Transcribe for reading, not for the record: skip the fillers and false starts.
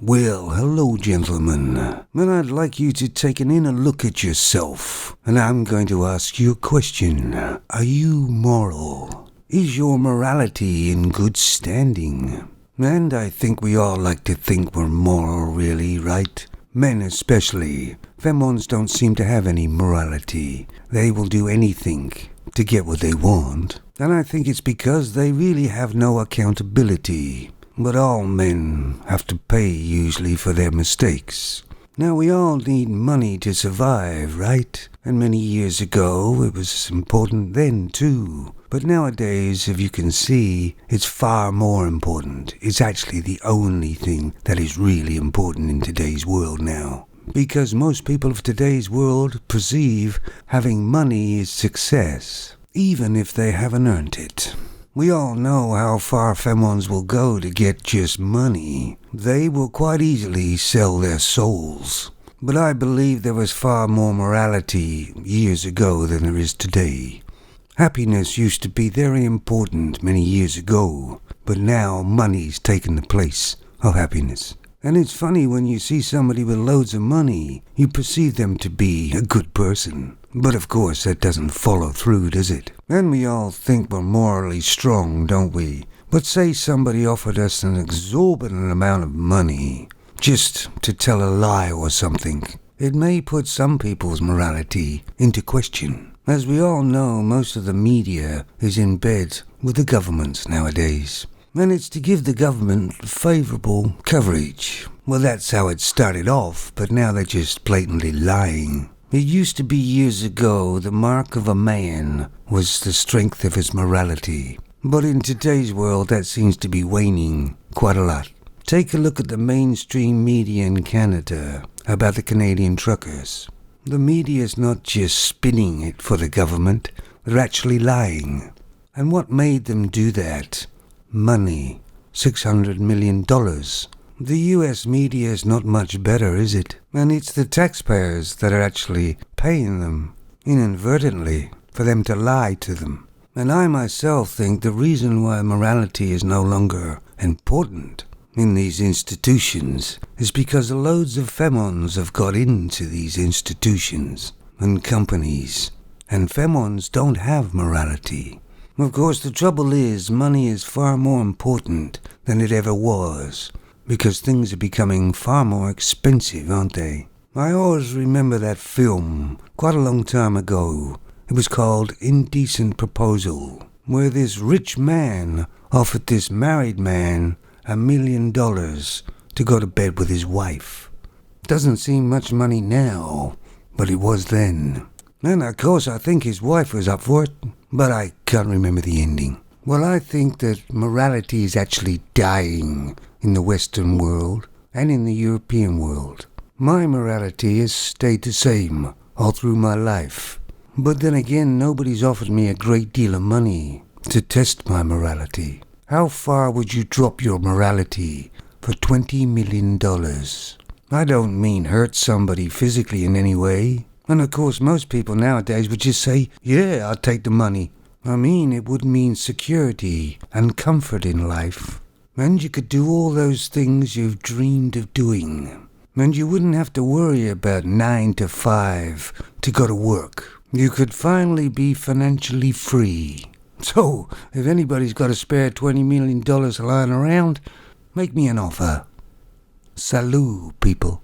Well, hello, gentlemen. And I'd like you to take an inner look at yourself. And I'm going to ask you a question. Are you moral? Is your morality in good standing? And I think we all like to think we're moral, really, right? Men especially. Femons don't seem to have any morality. They will do anything to get what they want. And I think it's because they really have no accountability. But all men have to pay usually for their mistakes. Now we all need money to survive, right? And many years ago it was important then too. But nowadays, if you can see, it's far more important. It's actually the only thing that is really important in today's world now. Because most people of today's world perceive having money is success, even if they haven't earned it. We all know how far femons will go to get just money. They will quite easily sell their souls. But I believe there was far more morality years ago than there is today. Happiness used to be very important many years ago, but now money's taken the place of happiness. And it's funny when you see somebody with loads of money, you perceive them to be a good person. But of course that doesn't follow through, does it? And we all think we're morally strong, don't we? But say somebody offered us an exorbitant amount of money just to tell a lie or something. It may put some people's morality into question. As we all know, most of the media is in bed with the governments nowadays. And it's to give the government favourable coverage. Well, that's how it started off, but now they're just blatantly lying. It used to be years ago the mark of a man was the strength of his morality. But in today's world that seems to be waning quite a lot. Take a look at the mainstream media in Canada about the Canadian truckers. The media is not just spinning it for the government, they're actually lying. And what made them do that? Money. $600 million. The US media is not much better, is it? And it's the taxpayers that are actually paying them, inadvertently, for them to lie to them. And I myself think the reason why morality is no longer important in these institutions is because loads of femons have got into these institutions and companies. And femons don't have morality. Of course, the trouble is money is far more important than it ever was. Because things are becoming far more expensive, aren't they? I always remember that film, quite a long time ago. It was called Indecent Proposal, where this rich man offered this married man $1 million to go to bed with his wife. Doesn't seem much money now, but it was then. And of course I think his wife was up for it, but I can't remember the ending. Well, I think that morality is actually dying in the Western world and in the European world. My morality has stayed the same all through my life. But then again, nobody's offered me a great deal of money to test my morality. How far would you drop your morality for $20 million? I don't mean hurt somebody physically in any way. And of course, most people nowadays would just say, yeah, I'll take the money. I mean, it would mean security and comfort in life. And you could do all those things you've dreamed of doing. And you wouldn't have to worry about 9 to 5 to go to work. You could finally be financially free. So, if anybody's got a spare $20 million lying around, make me an offer. Salut, people.